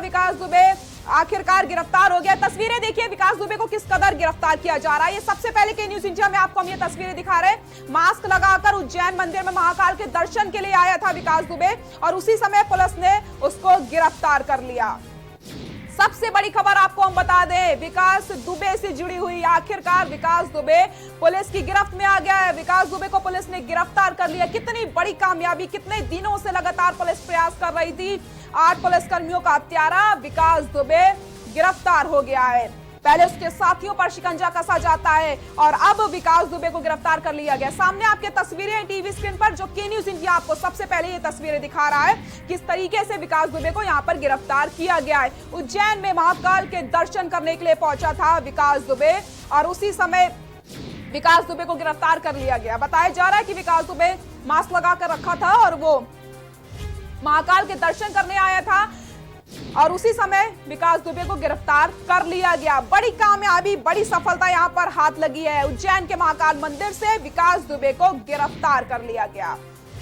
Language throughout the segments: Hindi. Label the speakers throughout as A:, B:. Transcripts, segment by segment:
A: विकास दुबे आखिरकार गिरफ्तार हो गया। तस्वीरें देखिए विकास दुबे को किस कदर गिरफ्तार किया जा रहा है। ये सबसे पहले के न्यूज इंडिया में आपको हम ये तस्वीरें दिखा रहे हैं। मास्क लगाकर उज्जैन मंदिर में महाकाल के दर्शन के लिए आया था विकास दुबे और उसी समय पुलिस ने उसको गिरफ्तार कर लिया। सबसे बड़ी खबर आपको हम बता दें, विकास दुबे से जुड़ी हुई आखिरकार विकास दुबे पुलिस की गिरफ्त में आ गया है। विकास दुबे को पुलिस ने गिरफ्तार कर लिया। कितनी बड़ी कामयाबी, कितने दिनों से लगातार पुलिस प्रयास कर रही थी। 8 पुलिसकर्मियों का हत्यारा विकास दुबे गिरफ्तार हो गया है। पहले उसके साथियों पर शिकंजा कसा जाता है और अब विकास दुबे को गिरफ्तार कर लिया गया। सामने आपके तस्वीरें टीवी स्क्रीन पर, जो के न्यूज इंडिया आपको सबसे पहले ये तस्वीरें दिखा रहा है किस तरीके से विकास दुबे को यहां पर गिरफ्तार किया गया है। उज्जैन में महाकाल के दर्शन करने के लिए पहुंचा था विकास दुबे और उसी समय विकास दुबे को गिरफ्तार कर लिया गया। बताया जा रहा है कि विकास दुबे मास्क लगाकर रखा था और वो महाकाल के दर्शन करने आया था और उसी समय विकास दुबे को गिरफ्तार कर लिया गया। बड़ी कामयाबी, बड़ी सफलता यहां पर हाथ लगी है। उज्जैन के महाकाल मंदिर से विकास दुबे को गिरफ्तार कर लिया गया।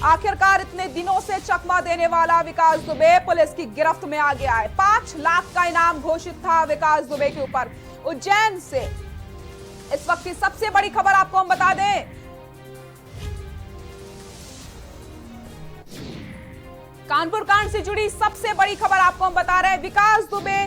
A: आखिरकार इतने दिनों से चकमा देने वाला विकास दुबे पुलिस की गिरफ्त में आ गया है। 5 लाख का इनाम घोषित था विकास दुबे के ऊपर। उज्जैन से इस वक्त की सबसे बड़ी खबर आपको हम बता दें, कानपुर कांड से जुड़ी सबसे बड़ी खबर आपको हम बता रहे हैं। विकास दुबे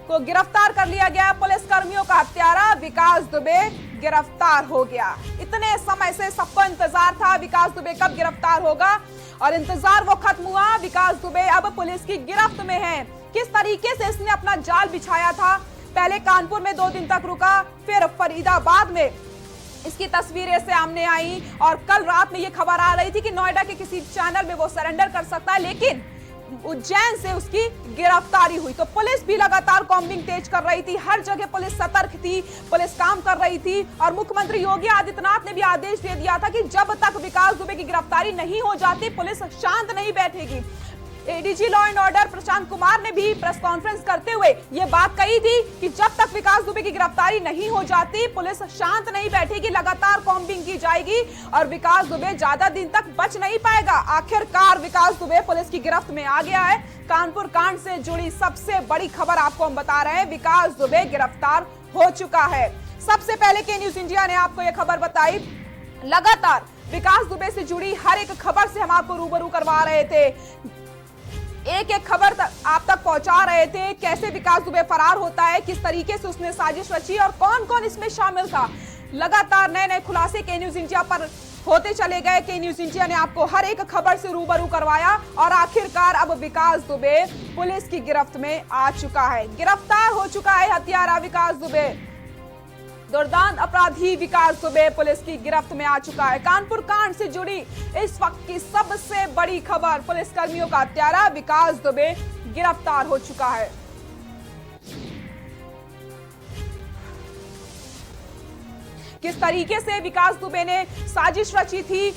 A: को गिरफ्तार कर लिया गया। पुलिस कर्मियों का हत्यारा विकास दुबे गिरफ्तार हो गया। इतने समय से सबको इंतजार था विकास दुबे कब गिरफ्तार होगा और इंतजार वो खत्म हुआ। विकास दुबे अब पुलिस की गिरफ्त में है। किस तरीके से इसने अपना जाल बिछाया था, पहले कानपुर में 2 दिन तक रुका, फिर फरीदाबाद में इसकी तस्वीरें सामने आई और कल रात में ये खबर आ रही थी कि नोएडा के किसी चैनल में वो सरेंडर कर सकता है, लेकिन उज्जैन से उसकी गिरफ्तारी हुई। तो पुलिस भी लगातार कॉम्बिंग तेज कर रही थी, हर जगह पुलिस सतर्क थी, पुलिस काम कर रही थी और मुख्यमंत्री योगी आदित्यनाथ ने भी आदेश दे दिया था कि जब तक विकास दुबे की गिरफ्तारी नहीं हो जाती पुलिस शांत नहीं बैठेगी। ADG law and order Prashant Kumar ने भी प्रेस कॉन्फ्रेंस करते हुए ये बात कही थी कि जब तक विकास दुबे की गिरफ्तारी नहीं हो जाती पुलिस शांत नहीं बैठेगी, लगातार कॉम्बिंग की जाएगी और विकास दुबे ज्यादा दिन तक बच नहीं पाएगा। आखिरकार विकास दुबे पुलिस की गिरफ्त में आ गया है। कानपुर कांड से जुड़ी सबसे बड़ी खबर आपको हम बता रहे हैं, विकास दुबे गिरफ्तार हो चुका है। सबसे पहले के न्यूज इंडिया ने आपको यह खबर बताई। लगातार विकास दुबे से जुड़ी हर एक खबर से हम आपको रूबरू करवा रहे थे, एक एक खबर आप तक पहुंचा रहे थे। कैसे विकास दुबे फरार होता है, किस तरीके से उसने साजिश रची और कौन कौन इसमें शामिल था। लगातार नए नए खुलासे के न्यूज इंडिया पर होते चले गए। के न्यूज इंडिया ने आपको हर एक खबर से रूबरू करवाया और आखिरकार अब विकास दुबे पुलिस की गिरफ्त में आ चुका है। गिरफ्तार हो चुका है हत्यारा विकास दुबे। दुर्दांत अपराधी विकास दुबे पुलिस की गिरफ्त में आ चुका है। कानपुर कांड से जुड़ी इस वक्त की सबसे बड़ी खबर, पुलिस कर्मियों का हत्यारा विकास दुबे गिरफ्तार हो चुका है। किस तरीके से विकास दुबे ने साजिश रची थी,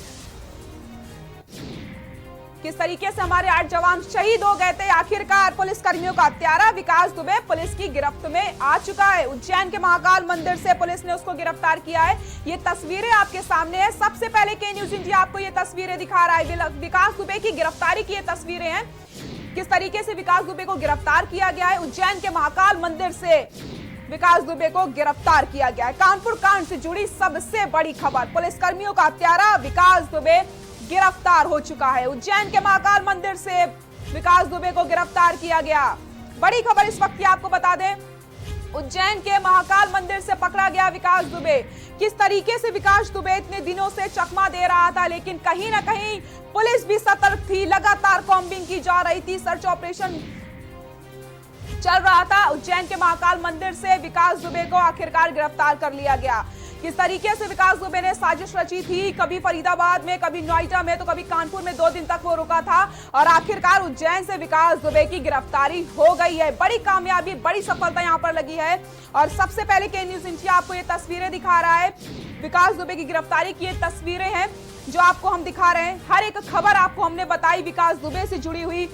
A: किस तरीके से हमारे 8 जवान शहीद हो गए थे, आखिरकार पुलिस कर्मियों का हत्यारा विकास दुबे पुलिस की गिरफ्त में आ चुका है। उज्जैन के महाकाल मंदिर से पुलिस ने उसको गिरफ्तार किया है। ये तस्वीरें आपके सामने है। सबसे पहले के न्यूज इंडिया आपको ये तस्वीरें दिखा रहा है। विकास दुबे की गिरफ्तारी की ये तस्वीरें हैं, किस तरीके से विकास दुबे को गिरफ्तार किया गया है। उज्जैन के महाकाल मंदिर से विकास दुबे को गिरफ्तार किया गया है। कानपुर कांड से जुड़ी सबसे बड़ी खबर, पुलिस कर्मियों का हत्यारा विकास दुबे गिरफ्तार हो चुका है। उज्जैन के महाकाल मंदिर से विकास दुबे को गिरफ्तार किया गया। बड़ी खबर इस वक्त की आपको बता दें, उज्जैन के महाकाल मंदिर से पकड़ा गया विकास दुबे। किस तरीके से विकास दुबे इतने दिनों से चकमा दे रहा था, लेकिन कहीं ना कहीं पुलिस भी सतर्क थी, लगातार कॉम्बिंग की जा रही थी, सर्च ऑपरेशन चल रहा था। उज्जैन के महाकाल मंदिर से विकास दुबे को आखिरकार गिरफ्तार कर लिया गया। किस तरीके से विकास दुबे ने साजिश रची थी, कभी फरीदाबाद में, कभी नोएडा में, तो कभी कानपुर में 2 दिन तक वो रुका था और आखिरकार उज्जैन से विकास दुबे की गिरफ्तारी हो गई है। बड़ी कामयाबी, बड़ी सफलता यहां पर लगी है। और सबसे पहले के न्यूज इंडिया आपको ये तस्वीरें दिखा रहा है, विकास दुबे की गिरफ्तारी की ये तस्वीरें हैं जो आपको हम दिखा रहे हैं। हर एक खबर आपको हमने बताई विकास दुबे से जुड़ी हुई,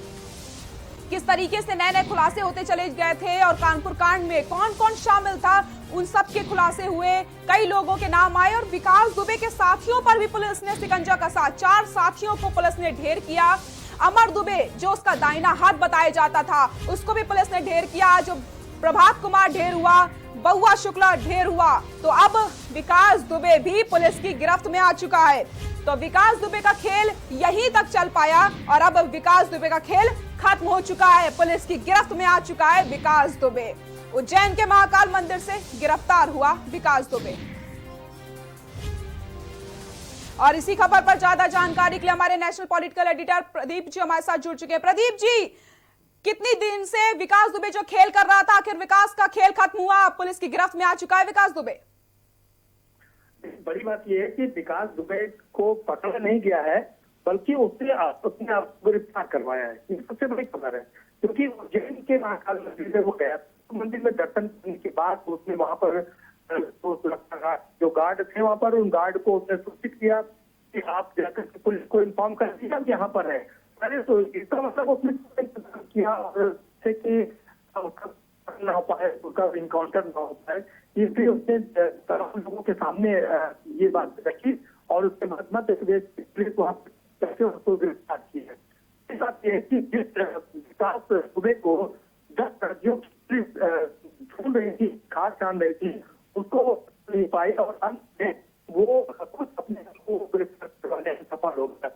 A: किस तरीके से नए नए खुलासे होते चले गए थे और कानपुर कांड में कौन कौन शामिल था, उन सब के खुलासे हुए। कई लोगों के नाम आए और विकास दुबे के साथियों पर भी पुलिस ने शिकंजा कसा। 4 साथियों को पुलिस ने ढेर किया। अमर दुबे जो उसका दाहिना हाथ बताया जाता था, उसको भी पुलिस ने ढेर किया। जो प्रभात कुमार ढेर हुआ, बउआ शुक्ला ढेर हुआ, तो अब विकास दुबे भी पुलिस की गिरफ्त में आ चुका है। तो विकास दुबे का खेल यहीं तक चल पाया और अब विकास दुबे का खेल खत्म हो चुका है। पुलिस की गिरफ्त में आ चुका है विकास दुबे। उज्जैन के महाकाल मंदिर से गिरफ्तार हुआ विकास दुबे। और इसी खबर पर ज्यादा जानकारी के लिए हमारे national political editor Pradeep ji हमारे साथ जुड़ चुके हैं। प्रदीप जी, कितनी दिन से विकास दुबे जो खेल कर रहा था, आखिर विकास का खेल खत्म हुआ, पुलिस की गिरफ्त में आ चुका है विकास दुबे।
B: बड़ी बात यह है कि विकास दुबे को पकड़ा नहीं गया है, बल्कि उसने अपने आप को गिरफ्तार करवाया है। ये सबसे बड़ी खबर है, क्योंकि उज्जैन के महाकाल मंदिर में वो गया, मंदिर में दर्शन करने के बाद उसने वहां पर सुरक्षा जो गार्ड थे वहां पर, उन गार्ड को उसने सूचित किया कि आप जाकर पुलिस को इन्फॉर्म कर दिया कि यहाँ पर है। अरे तो इसका मतलब उसने किया कि ना हो पाए, उसका इनकाउंटर ना हो पाए, इसलिए उसने तमाम लोगों के सामने ये बात रखी और उसके बाद मध्य प्रदेश पुलिस वहां पर उसको गिरफ्तार की है। इस बात यह है कि जिस विकास दुबे को 10 राज्यों की पुलिस ढूंढ रही थी, खास छान रही थी, उसको नहीं पाई और अंत में वो खुद अपने को गिरफ्तार करवाने में सफल हो गया।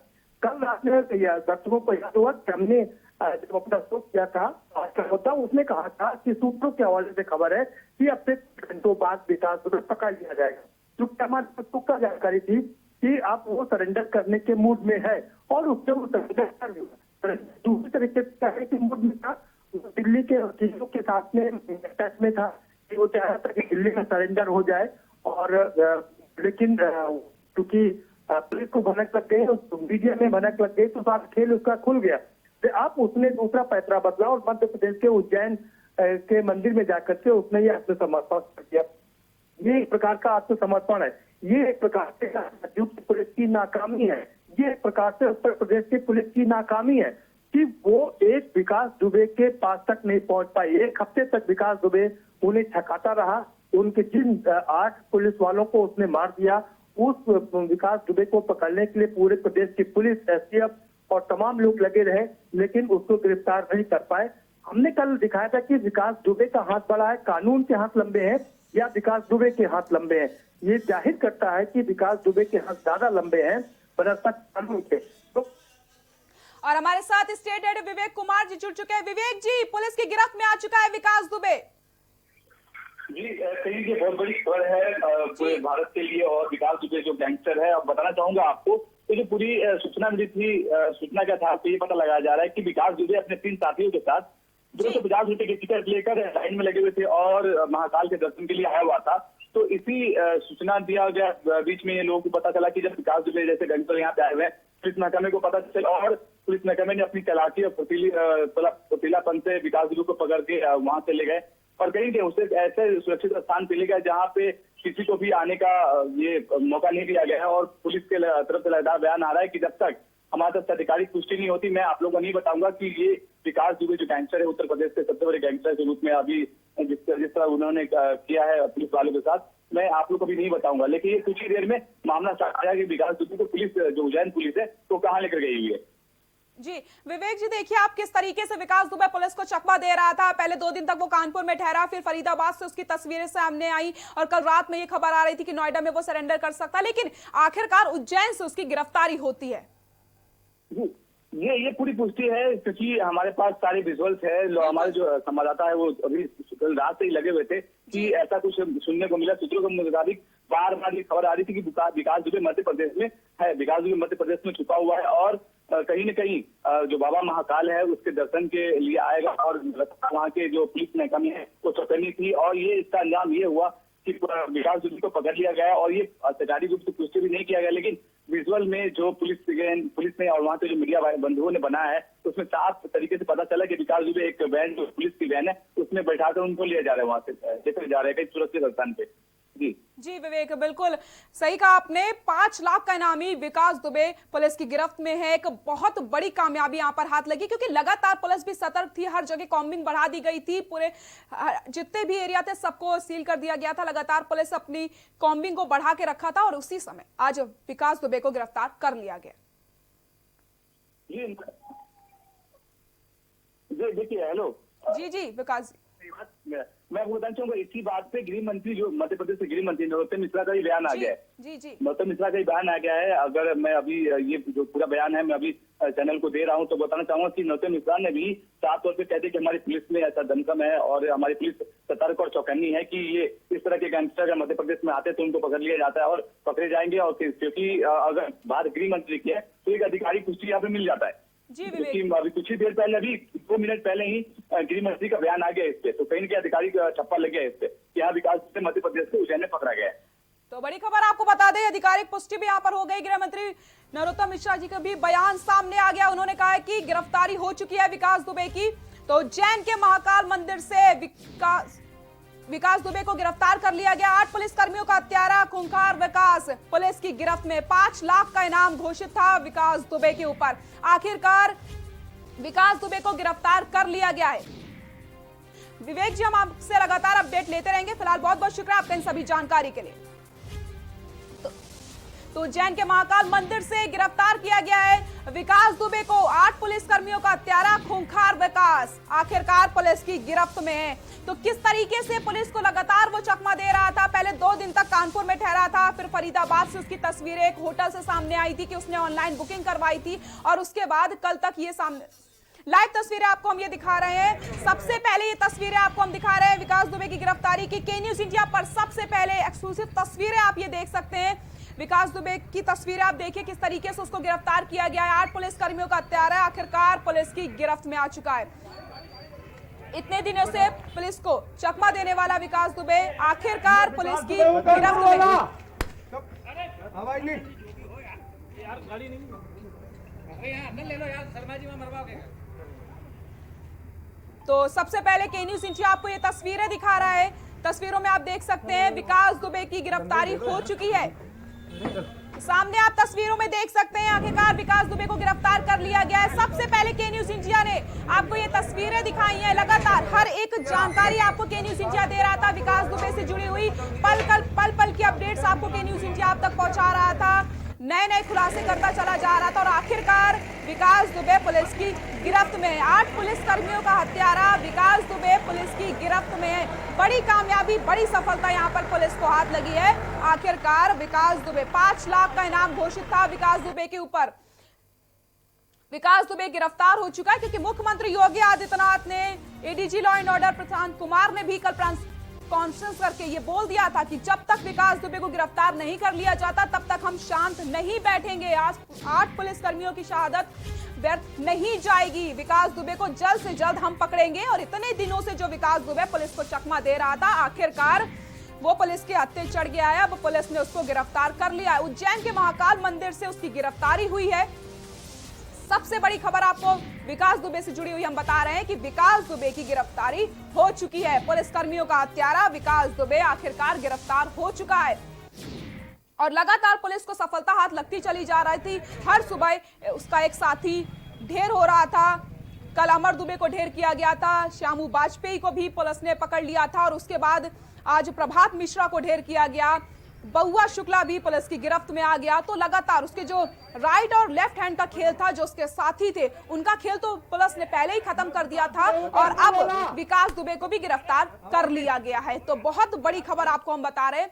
B: कल रात में दर्शकों को याद हुआ कि हमने जब अपना शो किया था आज का मुद्दा, उसने कहा था कि सूत्रों के हवाले से खबर है कि अब से घंटों बाद विकास दुबे पकड़ लिया जाएगा, क्योंकि हमारे तुक्का जानकारी थी कि आप वो सरेंडर करने के मूड में है और उससे वो सरेंडर कर दिया। दूसरी तरीके से मूड में था, दिल्ली के वकीलों के साथ में टच में था कि वो चाह रहा था कि दिल्ली में सरेंडर हो जाए, और लेकिन क्योंकि पुलिस को भनक लग गई, मीडिया में भनक लग गई, तो सारा खेल उसका खुल गया। तो अब उसने दूसरा पैतरा बदला और मध्य प्रदेश के उज्जैन के मंदिर में जाकर के उसने ये आत्मसमर्पण कर दिया। ये एक प्रकार का आत्मसमर्पण है, ये एक प्रकार से युक्त पुलिस की नाकामी है, ये एक प्रकार से उत्तर प्रदेश की पुलिस की नाकामी है कि वो एक विकास दुबे के पास तक नहीं पहुंच पाई। 1 हफ्ते तक विकास दुबे उन्हें छकाता रहा, उनके जिन 8 पुलिस वालों को उसने मार दिया, उस विकास दुबे को पकड़ने के लिए पूरे प्रदेश की पुलिस, एसटीएफ और तमाम लोग लगे रहे, लेकिन उसको गिरफ्तार नहीं कर पाए। हमने कल दिखाया था कि विकास दुबे का हाथ बड़ा है, कानून के हाथ लंबे हैं या विकास दुबे के हाथ लंबे हैं। ये जाहिर करता है कि विकास दुबे के हाथ ज्यादा लंबे हैं बनस्पत कानून के। तो
A: और हमारे साथ स्टेट हेड विवेक कुमार जी जुड़ चुके हैं। विवेक जी, पुलिस की गिरफ्त में आ चुका है विकास दुबे।
C: जी, कहीं ये बहुत बड़ी खबर है पूरे भारत के लिए और विकास दुबे जो गैंगस्टर है। अब बताना चाहूंगा आपको, तो जो पूरी सूचना मिली थी, सूचना क्या था, तो ये पता लगाया जा रहा है कि विकास दुबे अपने 3 साथियों के साथ 250 रुपए की टिकट लेकर लाइन में लगे हुए थे और महाकाल के दर्शन के लिए आया हुआ था। तो इसी सूचना दिया गया, बीच में ये लोगों को पता चला कि जब विकास दुबे जैसे गैंगस्टर यहाँ पे आए हुए हैं, पुलिस महकमे को पता चला और पुलिस महकमे ने अपनी चालाकी और फुर्तीलापन से विकास दुबे को पकड़ के वहां से ले गए और कहीं के उसे ऐसे सुरक्षित स्थान पे ले गए जहाँ पे किसी को भी आने का ये मौका नहीं दिया गया है। और पुलिस के तरफ से लगातार बयान आ रहा है कि जब तक हमारे तक आधिकारिक पुष्टि नहीं होती, मैं आप लोगों को नहीं बताऊंगा कि ये विकास दुबे जो गैंगस्टर है, उत्तर प्रदेश के सबसे बड़े गैंगस्टर के रूप में अभी जिस तरह उन्होंने किया है पुलिस वालों के साथ, मैं आप लोग को भी नहीं बताऊंगा। लेकिन ये कुछ ही देर में मामला सामने आया कि विकास दुबे को पुलिस, जो उज्जैन पुलिस है, तो कहाँ लेकर गई हुई है।
A: जी विवेक जी, देखिए आप किस तरीके से विकास दुबे पुलिस को चकमा दे रहा था। पहले 2 दिन तक वो कानपुर में ठहरा, फिर फरीदाबाद से उसकी तस्वीरें सामने आई और कल रात में ये खबर आ रही थी कि नोएडा में वो सरेंडर कर सकता है, लेकिन आखिरकार उज्जैन से उसकी गिरफ्तारी होती है।
C: ये पूरी पुष्टि है क्योंकि हमारे पास सारे विजुअल्स है। हमारे जो संवाददाता है वो अभी कल रात से ही लगे हुए थे कि ऐसा कुछ सुनने को मिला। सूत्रों के मुताबिक बार बार ये खबर आ रही थी कि विकास दुबे मध्य प्रदेश में है, विकास दुबे मध्य प्रदेश में छुपा हुआ है और कहीं न कहीं जो बाबा महाकाल है उसके दर्शन के लिए आएगा और वहाँ के जो पुलिस महकमे है वो चौकन्नी थी और ये इसका अंजाम ये हुआ कि विकास दुबे को पकड़ लिया गया और ये सरकारी रूप से पुष्टि भी नहीं किया गया। लेकिन विजुअल में जो पुलिस ने और वहाँ के जो मीडिया बंधुओं ने बनाया है उसमें साफ तरीके से पता चला कि विकास दुबे एक वैन, जो पुलिस की वैन है, उसमें बैठाकर उनको लिया जा रहा है, वहां से लेकर जा रहे हैं कहीं सुरक्षित स्थान पे।
A: जी विवेक, बिल्कुल सही कहा आपने। 5 लाख का इनामी विकास दुबे पुलिस की गिरफ्त में है। एक बहुत बड़ी कामयाबी यहाँ पर हाथ लगी क्योंकि लगातार पुलिस भी सतर्क थी, हर जगह कॉम्बिंग बढ़ा दी गई थी, पूरे जितने भी एरिया थे सबको सील कर दिया गया था। लगातार पुलिस अपनी कॉम्बिंग को बढ़ा के रखा था और उसी समय आज विकास दुबे को गिरफ्तार कर लिया गया।
C: देखिए, हेलो
A: जी जी विकास
C: मैं आपको बताना चाहूंगा, इसी बात पे गृह मंत्री जो मध्य प्रदेश के गृह मंत्री नरोत्तम मिश्रा का भी बयान आ
A: जी
C: गया है।
A: जी जी
C: नरोत्तम मिश्रा का ही बयान आ गया है। अगर मैं अभी ये जो पूरा बयान है मैं अभी चैनल को दे रहा हूं, तो बताना चाहूंगा कि नरोत्तम मिश्रा ने भी साफ तौर पे कहते कि हमारी पुलिस में ऐसा दमकम है और हमारी पुलिस सतर्क और चौकन्नी है कि ये इस तरह के गैंगस्टर अगर मध्य प्रदेश में आते तो उनको पकड़ लिया जाता है और पकड़े जाएंगे। और क्योंकि अगर बात गृह मंत्री की है तो एक अधिकारी पुष्टि यहाँ पे मिल जाता है।
A: जी
C: क्योंकि अभी कुछ ही देर पहले, अभी 2 मिनट पहले ही गृह मंत्री का बयान आ गया इस पे, तो कहीं के अधिकारी का छप्पा लग गया इस पे कि यहाँ विकास दुबे मध्य प्रदेश को उज्जैन में पकड़ा गया है।
A: तो बड़ी खबर आपको बता दें, आधिकारिक पुष्टि भी यहाँ पर हो गई। गृह मंत्री नरोत्तम मिश्रा जी का भी बयान सामने आ गया। उन्होंने कहा है कि गिरफ्तारी हो चुकी है विकास दुबे की। तो उज्जैन के महाकाल मंदिर से विकास दुबे को गिरफ्तार कर लिया गया। 8 पुलिस कर्मियों का हत्यारा खूंखार विकास पुलिस की गिरफ्त में। 5 लाख का इनाम घोषित था विकास दुबे के ऊपर। आखिरकार विकास दुबे को गिरफ्तार कर लिया गया है। विवेक जी, हम आपसे लगातार अपडेट लेते रहेंगे। फिलहाल बहुत बहुत शुक्रिया आपका इन सभी जानकारी के लिए। तो उज्जैन के महाकाल मंदिर से गिरफ्तार किया गया है विकास दुबे को। 8 पुलिस कर्मियों का हत्यारा खूंखार विकास आखिरकार पुलिस की गिरफ्त में है। तो किस तरीके से पुलिस को लगातार वो चकमा दे रहा था। पहले 2 दिन तक कानपुर में ठहरा था, फिर फरीदाबाद से उसकी तस्वीरें एक होटल से सामने आई थी कि उसने ऑनलाइन बुकिंग करवाई थी, और उसके बाद कल तक ये सामने लाइव तस्वीरें आपको हम ये दिखा रहे हैं। सबसे पहले ये तस्वीरें आपको हम दिखा रहे हैं विकास दुबे की गिरफ्तारी की। के न्यूज इंडिया पर सबसे पहले एक्सक्लूसिव तस्वीरें आप ये देख सकते हैं। विकास दुबे की तस्वीरें आप देखिए किस तरीके से उसको गिरफ्तार किया गया है। 8 पुलिस कर्मियों का हत्यारा आखिरकार पुलिस की गिरफ्त में आ चुका है। इतने दिनों से पुलिस को चकमा देने वाला विकास दुबे आखिरकार पुलिस की गिरफ्त में। तो सबसे पहले के न्यूज इंडिया आपको ये तस्वीरें दिखा रहा है। तस्वीरों में आप देख सकते हैं विकास दुबे की गिरफ्तारी हो चुकी है। सामने आप तस्वीरों में देख सकते हैं आखिरकार विकास दुबे को गिरफ्तार कर लिया गया है। सबसे पहले के न्यूज इंडिया ने आपको ये तस्वीरें दिखाई हैं। लगातार हर एक जानकारी आपको के न्यूज इंडिया दे रहा था। विकास दुबे से जुड़ी हुई पल पल की अपडेट्स आपको के न्यूज इंडिया आप तक पहुंचा रहा था। नए खुलासे करता चला जा रहा था और आखिरकार विकास दुबे पुलिस की गिरफ्त में है। 8 पुलिस कर्मियों का हत्यारा विकास दुबे पुलिस की गिरफ्त में है। बड़ी कामयाबी, बड़ी सफलता यहां पर पुलिस को हाथ लगी है। आखिरकार विकास दुबे, 5 लाख का इनाम घोषित था विकास दुबे के ऊपर। विकास दुबे गिरफ्तार हो चुका है क्योंकि मुख्यमंत्री योगी आदित्यनाथ ने, ADG law and order Prashant Kumar ने भी कल कॉन्फ्रेंस करके ये बोल दिया था कि जब तक विकास दुबे को गिरफ्तार नहीं कर लिया जाता तब तक हम शांत नहीं बैठेंगे। आज 8 पुलिस कर्मियों की शहादत व्यर्थ नहीं जाएगी। विकास दुबे को जल्द से जल्द हम पकड़ेंगे। और इतने दिनों से जो विकास दुबे पुलिस को चकमा दे रहा था, आखिरकार वो पुलिस के हत्थे चढ़ गया है। अब पुलिस ने उसको गिरफ्तार कर लिया है। उज्जैन के महाकाल मंदिर से उसकी गिरफ्तारी हुई है। सबसे बड़ी खबर आपको विकास दुबे से जुड़ी हुई हम बता रहे हैं कि विकास दुबे की गिरफ्तारी हो चुकी है। पुलिस कर्मियों का हत्यारा विकास दुबे आखिरकार गिरफ्तार हो चुका है और लगातार पुलिस को सफलता हाथ लगती चली जा रही थी। हर सुबह उसका एक साथी ढेर हो रहा था। कल अमर दुबे को ढेर किया गया था, श्यामू वाजपेयी को भी पुलिस ने पकड़ लिया था और उसके बाद आज प्रभात मिश्रा को ढेर किया गया। बउआ शुक्ला भी पुलिस की गिरफ्त में आ गया। तो लगातार उसके जो राइट और लेफ्ट हैंड का खेल था, जो उसके साथी थे, उनका खेल तो पुलिस ने पहले ही खत्म कर दिया था और अब विकास दुबे को भी गिरफ्तार कर लिया गया है। तो बहुत बड़ी खबर आपको हम बता रहे हैं,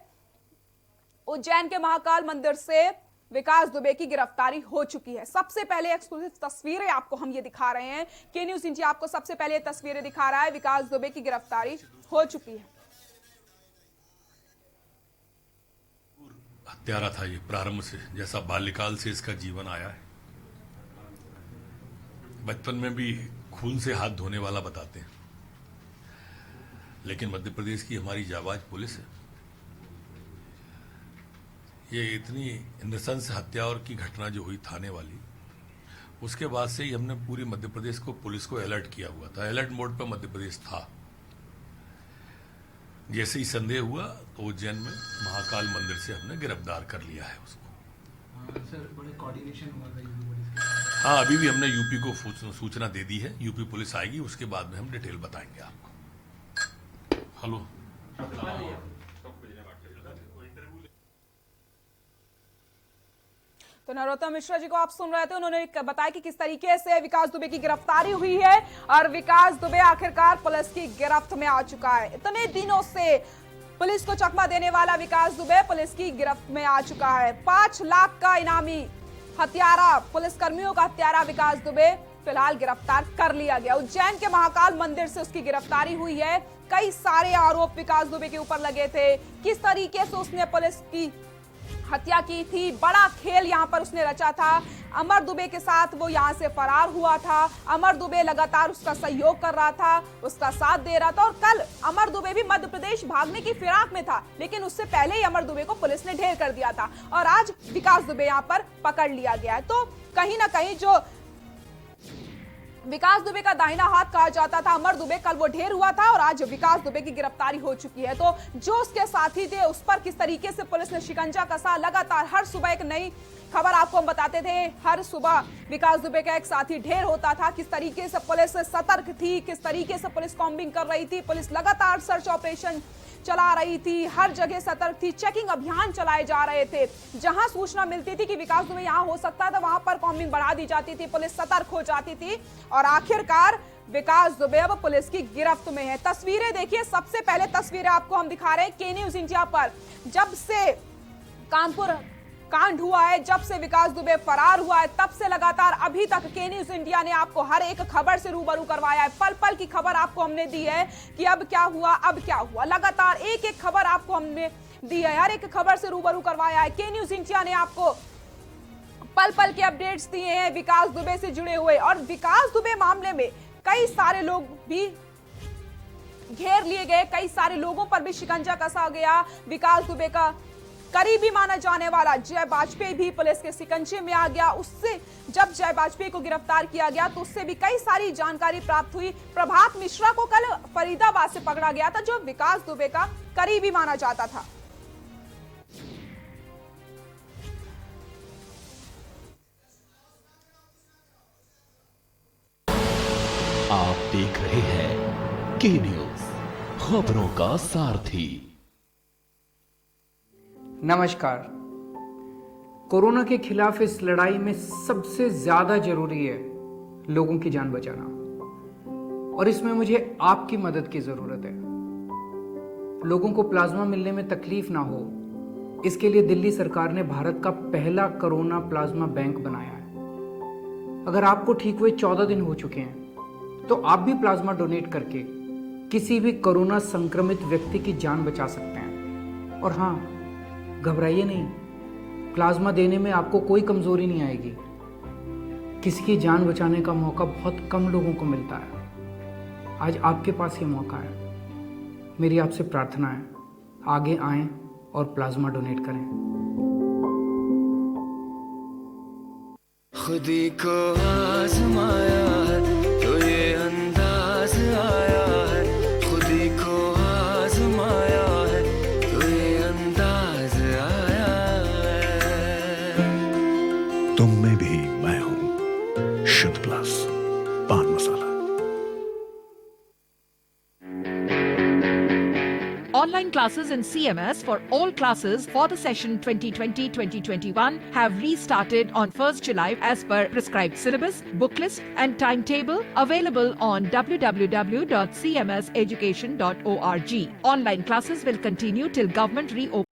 A: उज्जैन के महाकाल मंदिर से विकास दुबे की गिरफ्तारी हो चुकी है। सबसे पहले एक्सक्लूसिव तस्वीरें आपको हम ये दिखा रहे हैं। के न्यूज इंडिया आपको सबसे पहले तस्वीरें दिखा रहा है। विकास दुबे की गिरफ्तारी हो चुकी है।
D: हत्यारा था ये प्रारंभ से, जैसा बाल्यकाल से इसका जीवन आया है। बचपन में भी खून से हाथ धोने वाला बताते हैं, लेकिन मध्य प्रदेश की हमारी जाबाज पुलिस है, ये इतनी नृशंस हत्या और की घटना जो हुई थाने वाली, उसके बाद से ही हमने पूरी मध्य प्रदेश को, पुलिस को अलर्ट किया हुआ था। अलर्ट मोड पर मध्य प्रदेश था। जैसे ही संदेह हुआ तो उज्जैन में महाकाल मंदिर से हमने गिरफ्तार कर लिया है उसको।
E: सर, बड़े कोऑर्डिनेशन हुआ था यूपी पुलिस का।
D: हाँ, अभी भी हमने यूपी को सूचना दे दी है। यूपी पुलिस आएगी, उसके बाद में हम डिटेल बताएंगे आपको। हेलो,
A: तो नरोत्तम मिश्रा जी को आप सुन रहे थे, उन्होंने बताया कि किस तरीके से विकास दुबे की गिरफ्तारी हुई है और विकास दुबे आखिरकार पुलिस की गिरफ्त में आ चुका है। इतने दिनों से पुलिस को चकमा देने वाला विकास दुबे पुलिस की गिरफ्त में आ चुका है। 5 लाख का इनामी हत्यारा, पुलिस कर्मियों का हत्यारा विकास दुबे फिलहाल गिरफ्तार कर लिया गया। उज्जैन के महाकाल मंदिर से उसकी गिरफ्तारी हुई है। कई सारे आरोप विकास दुबे के ऊपर लगे थे, किस तरीके से उसने पुलिस की हत्या की थी, बड़ा खेल यहां पर उसने रचा था। अमर दुबे के साथ वो यहां से फरार हुआ था। अमर दुबे लगातार उसका सहयोग कर रहा था, उसका साथ दे रहा था और कल अमर दुबे भी मध्य प्रदेश भागने की फिराक में था, लेकिन उससे पहले ही अमर दुबे को पुलिस ने ढेर कर दिया था और आज विकास दुबे यहां पर पकड़ लिया गया है। तो कहीं ना कहीं जो विकास दुबे का दाहिना हाथ कहा जाता था अमर दुबे, कल वो ढेर हुआ था और आज विकास दुबे की गिरफ्तारी हो चुकी है। तो जो उसके साथी थे उस पर किस तरीके से पुलिस ने शिकंजा कसा, लगातार हर सुबह एक नई खबर आपको हम बताते थे। हर सुबह विकास दुबे का एक साथी ढेर होता था, किस तरीके से पुलिस सतर्क थी, किस तरीके से पुलिस कॉम्बिंग कर रही थी, पुलिस लगातार सर्च ऑपरेशन चला रही थी, हर जगह सतर्क थी, चेकिंग अभियान चलाए जा रहे थे। जहां सूचना मिलती थी कि विकास दुबे यहां हो सकता था, वहां पर कॉम्बिंग बढ़ा दी जाती थी, पुलिस सतर्क हो जाती थी और आखिरकार विकास दुबे अब पुलिस की गिरफ्त में है। तस्वीरें देखिए, सबसे पहले तस्वीरें आपको हम दिखा रहे हैं के न्यूज इंडिया पर। जब से कानपुर कांड हुआ है, जब से विकास दुबे फरार हुआ है, तब से लगातार अभी तक के न्यूज इंडिया ने आपको हर एक खबर से रूबरू करवाया है। पल पल की खबर आपको हमने दी है कि अब क्या हुआ, अब क्या हुआ। लगातार एक एक खबर आपको हमने दी है, हर एक खबर से रूबरू करवाया है। के न्यूज इंडिया ने आपको पल पल के अपडेट्स दिए हैं विकास दुबे से जुड़े हुए। और विकास दुबे मामले में कई सारे लोग भी घेर लिए गए, कई सारे लोगों पर भी शिकंजा कसा गया। विकास दुबे का करीबी माना जाने वाला जय वाजपेयी भी पुलिस के शिकंजे में आ गया। उससे जब जय वाजपेयी को गिरफ्तार किया गया तो उससे भी कई सारी जानकारी प्राप्त हुई। प्रभात मिश्रा को कल फरीदाबाद से पकड़ा गया था, जो विकास दुबे का करीबी माना जाता था।
F: आप देख रहे हैं के न्यूज, खबरों का सारथी।
E: नमस्कार। कोरोना के खिलाफ इस लड़ाई में सबसे ज्यादा जरूरी है लोगों की जान बचाना, और इसमें मुझे आपकी मदद की जरूरत है। लोगों को प्लाज्मा मिलने में तकलीफ ना हो, इसके लिए दिल्ली सरकार ने भारत का पहला कोरोना प्लाज्मा बैंक बनाया है। अगर आपको ठीक हुए 14 दिन हो चुके हैं तो आप भी प्लाज्मा डोनेट करके किसी भी कोरोना संक्रमित व्यक्ति की जान बचा सकते हैं। और हाँ, घबराइए नहीं, प्लाज्मा देने में आपको कोई कमजोरी नहीं आएगी। किसी की जान बचाने का मौका बहुत कम लोगों को मिलता है। आज आपके पास ये मौका है। मेरी आपसे प्रार्थना है, आगे आएं और प्लाज्मा डोनेट करें।
G: खुदी को आजमाया है तो ये अंदाज आया है, खुदी को आजमाया है तो ये अंदाज आया है।
H: तुम में भी मैं हूं, शुद्ध प्लस पान मसाला।
I: Online classes in CMS for all classes for the session 2020-2021 have restarted on 1st July as per prescribed syllabus, book list and timetable available on www.cmseducation.org. Online classes will continue till government reopens.